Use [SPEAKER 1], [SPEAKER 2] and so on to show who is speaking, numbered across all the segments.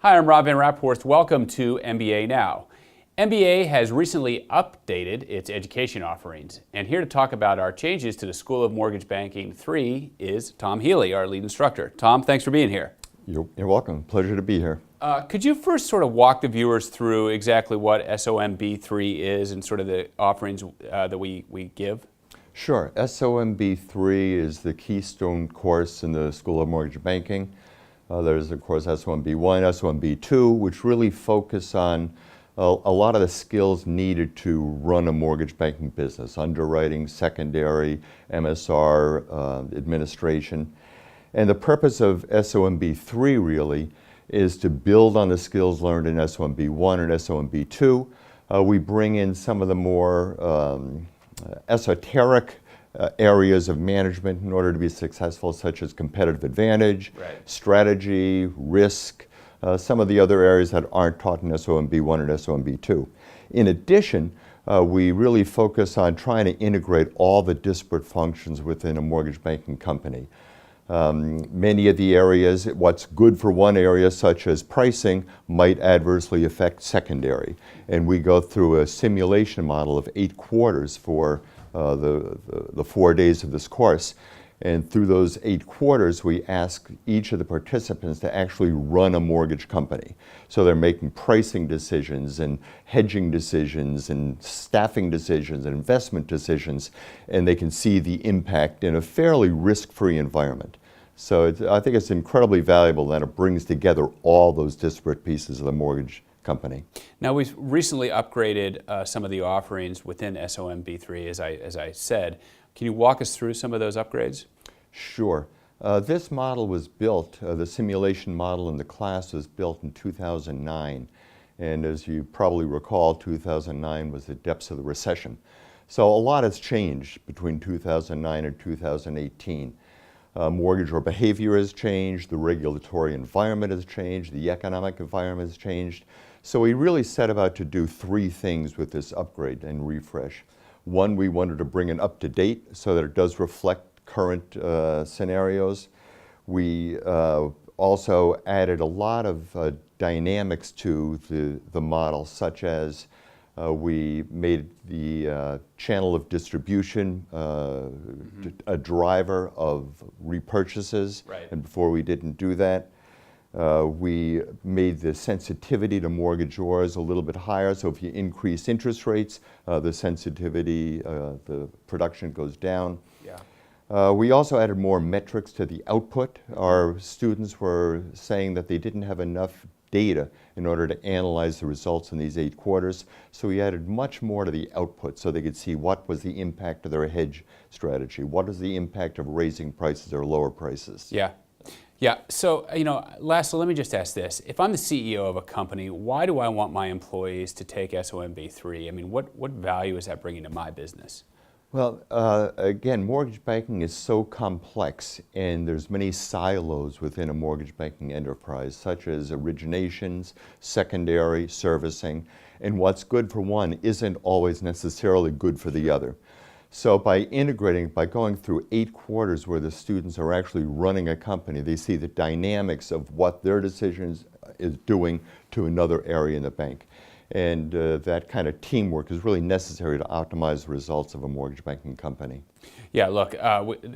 [SPEAKER 1] Hi, I'm Rob Van Rapphorst. Welcome to MBA Now. MBA has recently updated its education offerings, and here to talk about our changes to the School of Mortgage Banking 3 is Tom Healy, our lead instructor. Tom, thanks for being here.
[SPEAKER 2] You're welcome. Pleasure to be here.
[SPEAKER 1] Could you first sort of walk the viewers through exactly what SOMB 3 is and sort of the offerings that we give?
[SPEAKER 2] Sure. SOMB 3 is the keystone course in the School of Mortgage Banking. There's, of course, SOMB 1, SOMB 2, which really focus on a lot of the skills needed to run a mortgage banking business: underwriting, secondary, MSR, administration. And the purpose of SOMB 3 really is to build on the skills learned in SOMB 1 and SOMB 2. We bring in some of the more esoteric areas of management in order to be successful, such as competitive advantage, strategy, risk, some of the other areas that aren't taught in SOMB 1 and SOMB 2. In addition, we really focus on trying to integrate all the disparate functions within a mortgage banking company. Many of the areas, what's good for one area, such as pricing, might adversely affect secondary. And we go through a simulation model of 8 quarters for the 4 days of this course. And through those 8 quarters, we ask each of the participants to actually run a mortgage company. So they're making pricing decisions and hedging decisions and staffing decisions and investment decisions, and they can see the impact in a fairly risk-free environment. So I think it's incredibly valuable that it brings together all those disparate pieces of the mortgage company.
[SPEAKER 1] Now, we've recently upgraded some of the offerings within SOMB 3, as I said. Can you walk us through some of those upgrades?
[SPEAKER 2] Sure. This model was built, the simulation model in the class was built in 2009. And as you probably recall, 2009 was the depths of the recession. So a lot has changed between 2009 and 2018. Mortgagor behavior has changed, the regulatory environment has changed, the economic environment has changed. So we really set about to do 3 things with this upgrade and refresh. One, we wanted to bring it up to date so that it does reflect current scenarios. We also added a lot of dynamics to the model, such as we made the channel of distribution a driver of repurchases, and before we didn't do that. We made the sensitivity to mortgagors a little bit higher, so if you increase interest rates, the sensitivity, the production goes down. We also added more metrics to the output. Our students were saying that they didn't have enough data in order to analyze the results in these 8 quarters, so we added much more to the output so they could see what was the impact of their hedge strategy, what is the impact of raising prices or lower prices.
[SPEAKER 1] Yeah, so, lastly, let me just ask this. If I'm the CEO of a company, why do I want my employees to take SOMB 3? I mean, what value is that bringing to my business?
[SPEAKER 2] Well, again, mortgage banking is so complex, and there's many silos within a mortgage banking enterprise, such as originations, secondary, servicing, and what's good for one isn't always necessarily good for the other. So by integrating, by going through 8 quarters where the students are actually running a company, they see the dynamics of what their decisions is doing to another area in the bank. And that kind of teamwork is really necessary to optimize the results of a mortgage banking company.
[SPEAKER 1] Yeah, look,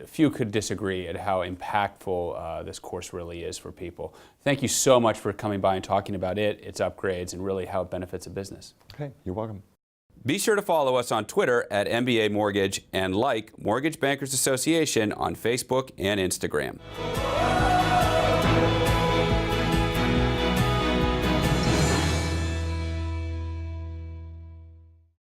[SPEAKER 1] few could disagree at how impactful this course really is for people. Thank you so much for coming by and talking about it, its upgrades, and really how it benefits a business.
[SPEAKER 2] Okay, you're welcome.
[SPEAKER 1] Be sure to follow us on Twitter at MBA Mortgage and like Mortgage Bankers Association on Facebook and Instagram.